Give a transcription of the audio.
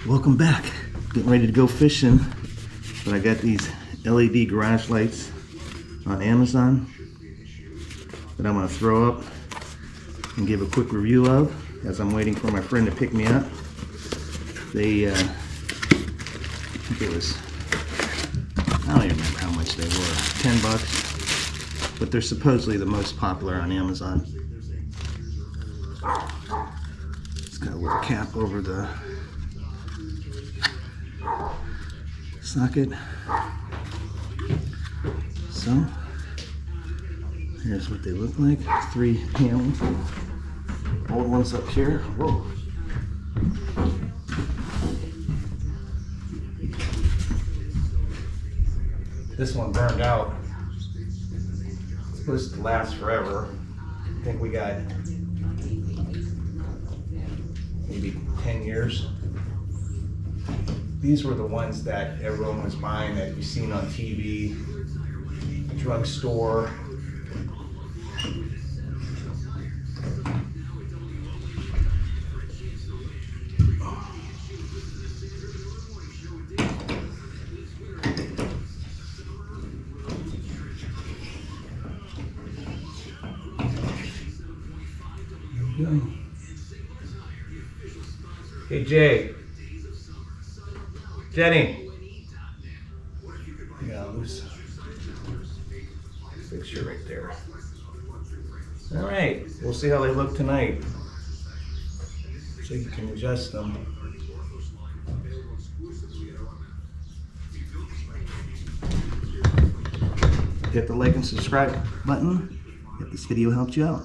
Welcome back. Getting ready to go fishing, but I got these LED garage lights on Amazon that I'm going to throw up and give a quick review of as I'm waiting for my friend to pick me up. They, I think it was, I don't even remember how much they were, $10, but they're supposedly the most popular on Amazon. It's got a little cap over the socket. So here's what they look like. 3 panels. Old ones up here. Whoa. This one burned out. It's supposed to last forever. I think we got maybe 10 years. These were the ones that everyone was buying that you've seen on TV, drugstore. There we go. Hey Jay. Jenny. Yeah, loose fixture right there. All right, we'll see how they look tonight. So you can adjust them. Hit the like and subscribe button if this video helped you out.